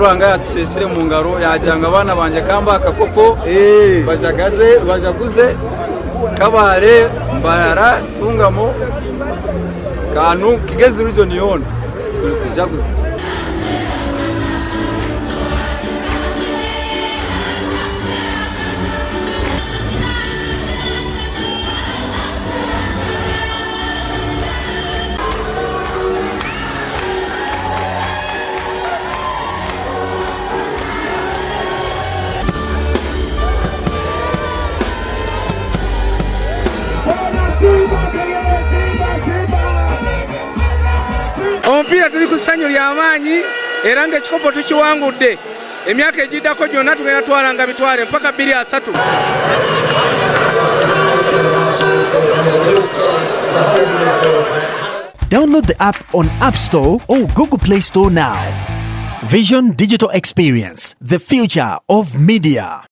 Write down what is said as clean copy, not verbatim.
turanga yatusesere mu ngaro yajanga abana banje kamba akakopo bajaguze kabale mbayara tungamo kanu kigezi region yona tuli kujaguza. Omupiira tuli ku ssanyu ly'amaanyi era ng'ekikopo tukiwangudde. Emyaka egiddako gyonna tugenda twalanga bitwale mpaka 23. Download the app on App Store or Google Play Store now. Vision Digital Experience, the future of media.